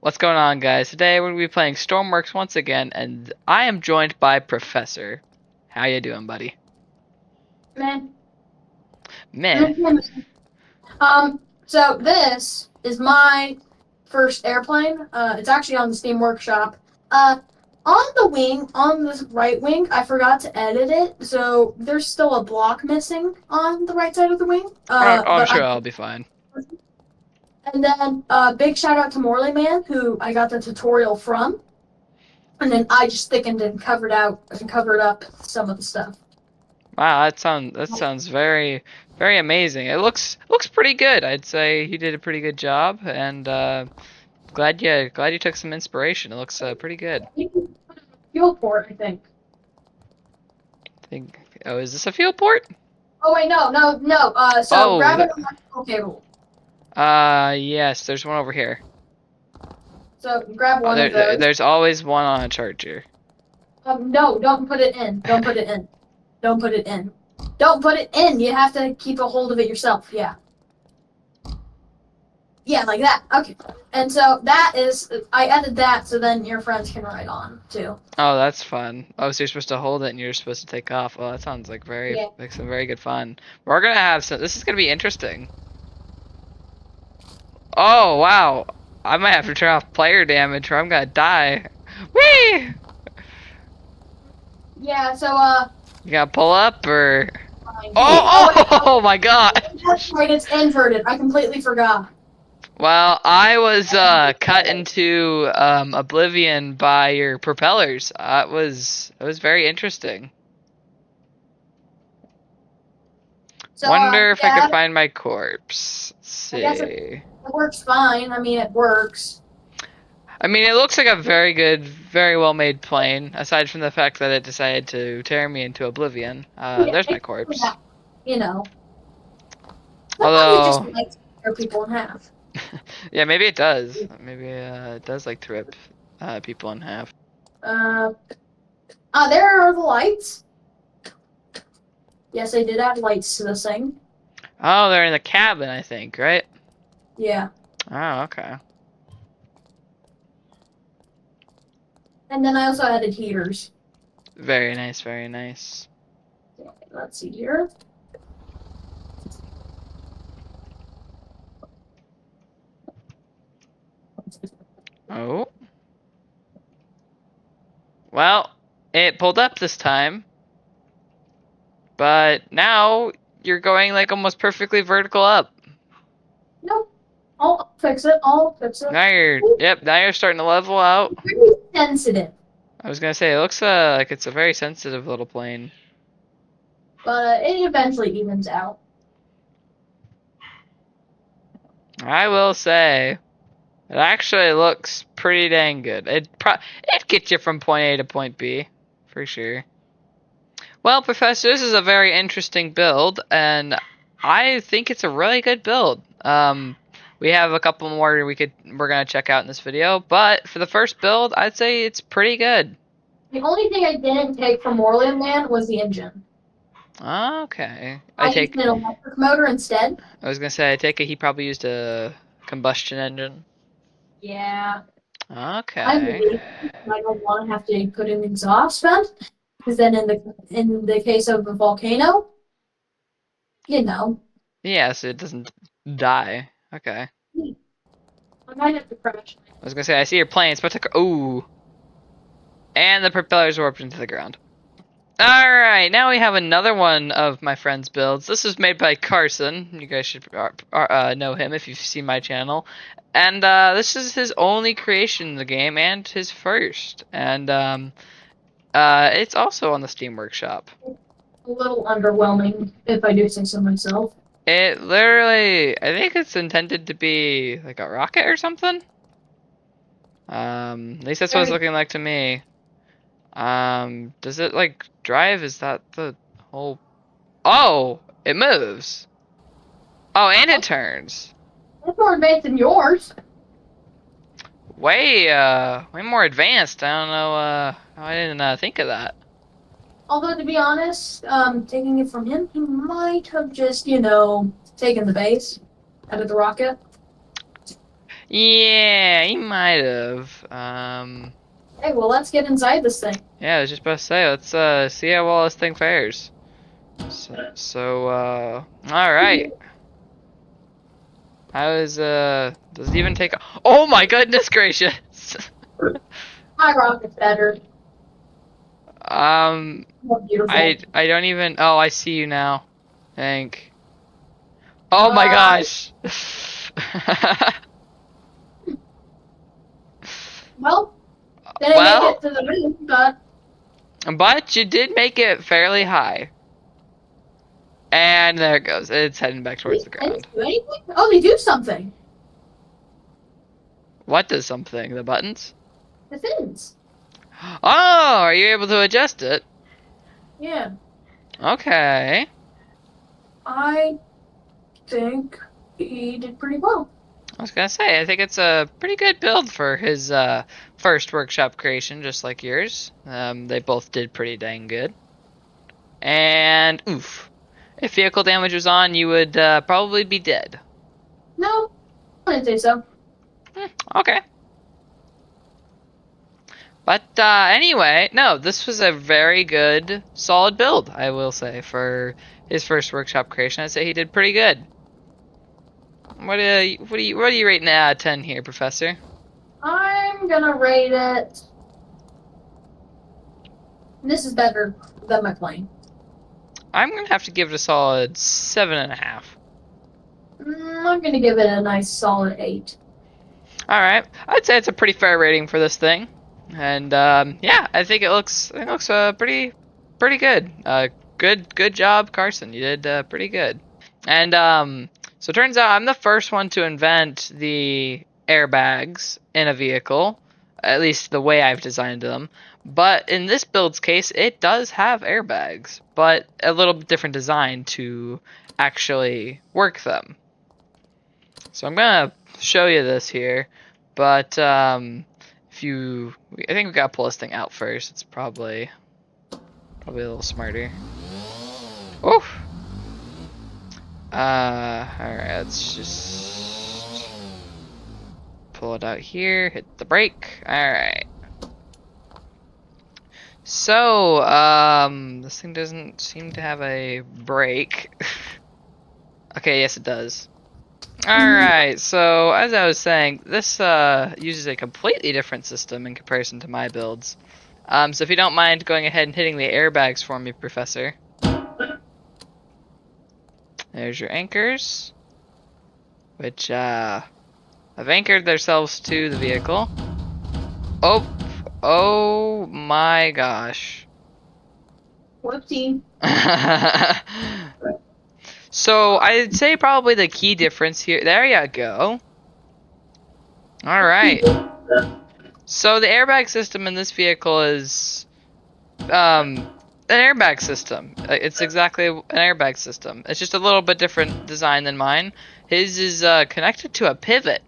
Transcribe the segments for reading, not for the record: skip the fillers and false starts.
What's going on, guys? Today we're going to be playing Stormworks once again, and I am joined by Professor. How you doing, buddy? Man. Meh. So this is my first airplane. It's actually on the Steam Workshop. On the wing, on the right wing, I forgot to edit it, so there's still a block missing on the right side of the wing. I'm But sure I'll be fine. and then big shout out to Morley Man, who I got the tutorial from, and then I just thickened and covered up some of the stuff. Wow, that sounds very amazing. It looks pretty good. I'd say you did a pretty good job, and glad you took some inspiration. It looks pretty good. Fuel port, I think. Oh, is this a fuel port? Oh wait, no. So Oh, grab an electrical cable. yes. There's one over here. So grab one of those. There's always one on a charger. No, don't put it in. Don't put it in. Don't put it in. Don't put it in. You have to keep a hold of it yourself. Yeah. Yeah, like that. Okay. And so that is, I added that so then your friends can ride on too. Oh, that's fun. Oh, so you're supposed to hold it and you're supposed to take off. Oh, that sounds like Yeah. some very good fun. We're gonna have some. This is gonna be interesting. Oh wow, I might have to turn off player damage or I'm gonna die. Whee! Yeah. So You gotta pull up or? fine. Oh my god. That's right. It's inverted. I completely forgot. Well, I was cut into oblivion by your propellers. It was very interesting. So Wonder if I yeah, could find my corpse. Let's I guess see. it works fine. I mean, it works. I mean, it looks like a very good, very well made plane, aside from the fact that it decided to tear me into oblivion. Yeah, There's my corpse. you know. Although, Sometimes it just likes to tear people in half. yeah, maybe it does. Maybe it does like to rip people in half. There are the lights. Yes, I did add lights to this thing. Oh, they're in the cabin, I think, right? Yeah. Oh, okay. And then I also added heaters. Very nice, very nice. Okay, let's see here. Oh. Well, it pulled up this time. But now you're going like almost perfectly vertical up. Nope. I'll fix it. Now you're starting to level out. Pretty sensitive, I was gonna say it looks like it's a very sensitive little plane. but it eventually evens out. I will say, it actually looks pretty dang good. It gets you from point A to point B, for sure. Well, Professor, this is a very interesting build, and I think it's a really good build. We have a couple more we're gonna check out in this video, but for the first build, I'd say it's pretty good. The only thing I didn't take from Moreland Land was the engine. Okay. I used an electric motor instead. I was gonna say, I take it he probably used a combustion engine. Yeah. Okay. I don't want to have to put an exhaust vent, because then in the case of a volcano, you know. Yeah, so it doesn't die. Okay. I might have to crash. I was gonna say, I see your plane. It's about to. Ooh. And the propellers warped into the ground. Alright, now we have another one of my friend's builds. This is made by Carson. You guys should know him if you've seen my channel. And this is his only creation in the game and his first. And it's also on the Steam Workshop. A little underwhelming, if I do say so myself. It literally, I think it's intended to be like a rocket or something. At least that's what it's looking like to me. Does it like drive? Is that the whole? Oh, it moves. Oh, and it turns. That's more advanced than yours. Way more advanced. I don't know. I didn't think of that. Although, to be honest, taking it from him, he might have just, taken the base out of the rocket. Yeah, he might have. Hey, well, let's get inside this thing. Yeah, I was just about to say, let's see how well this thing fares. All right. How is does it even take? Oh my goodness gracious! My rocket's better. More beautiful. I don't even. Oh, I see you now. Hank. Oh my Uh, gosh. Well, didn't make Well, it to the moon, but you did make it fairly high. And there it goes. It's heading back towards the I didn't ground. do anything. Oh, they do something. What does something? The buttons? The fins. Oh, are you able to adjust it? Yeah. Okay. I think he did pretty well. I was gonna say, I think it's a pretty good build for his first workshop creation, just like yours. They both did pretty dang good. And oof, if vehicle damage was on, you would probably be dead. No, I didn't think so. Okay. But anyway, no, this was a very good, solid build, I will say, for his first workshop creation. I'd say he did pretty good. What are you rating out of 10 here, Professor? I'm gonna rate it. This is better than my plane. I'm gonna have to give it a solid 7.5. I'm gonna give it a nice solid 8. All right, I'd say it's a pretty fair rating for this thing, and yeah, I think it looks pretty good. Good job, Carson. You did pretty good. And so it turns out I'm the first one to invent the airbags in a vehicle, at least the way I've designed them. But in this build's case, it does have airbags, but a little bit different design to actually work them. So I'm gonna show you this here, but I think we gotta pull this thing out first. It's probably a little smarter. Oh. Alright, let's just pull it out here, hit the brake. Alright. So, this thing doesn't seem to have a brake. Okay, yes it does. Alright, so as I was saying, this uses a completely different system in comparison to my builds. So if you don't mind going ahead and hitting the airbags for me, Professor. There's your anchors, which have anchored themselves to the vehicle. Oh my gosh. Whoopsie. So I'd say probably the key difference here. There you go. All right. So the airbag system in this vehicle is an airbag system. It's exactly an airbag system. It's just a little bit different design than mine. His is connected to a pivot.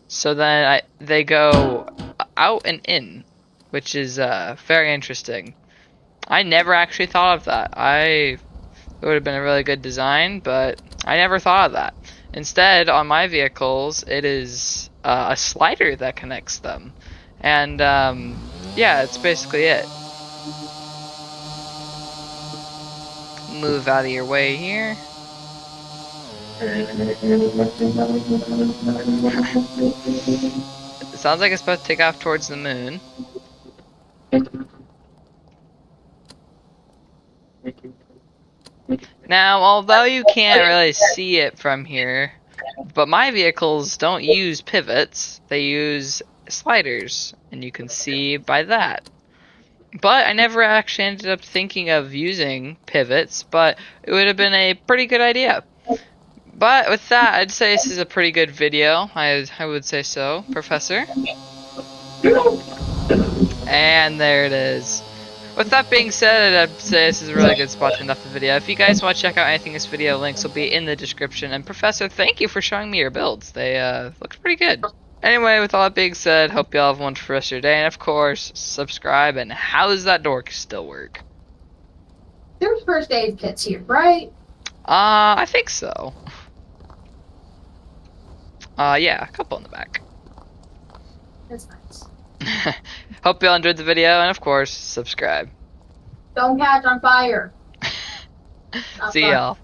So then they go out and in, which is very interesting. I never actually thought of that. It would have been a really good design, but I never thought of that. Instead, on my vehicles, it is a slider that connects them. And yeah, it's basically it. Move out of your way here. It sounds like it's supposed to take off towards the moon. Now, although you can't really see it from here, but my vehicles don't use pivots, they use sliders, and you can see by that. But I never actually ended up thinking of using pivots, but it would have been a pretty good idea. But with that, I'd say this is a pretty good video. I would say so, Professor. And there it is. With that being said, I'd say this is a really good spot to end off the video. If you guys want to check out anything in this video, links will be in the description. And Professor, thank you for showing me your builds. They looked pretty good. Anyway, with all that being said, hope you all have a wonderful rest of your day. And of course, subscribe. And how does that door still work? There's first aid kits here, right? I think so. Yeah, a couple in the back. It's nice. Hope y'all enjoyed the video, and of course, subscribe. Don't catch on fire. See y'all.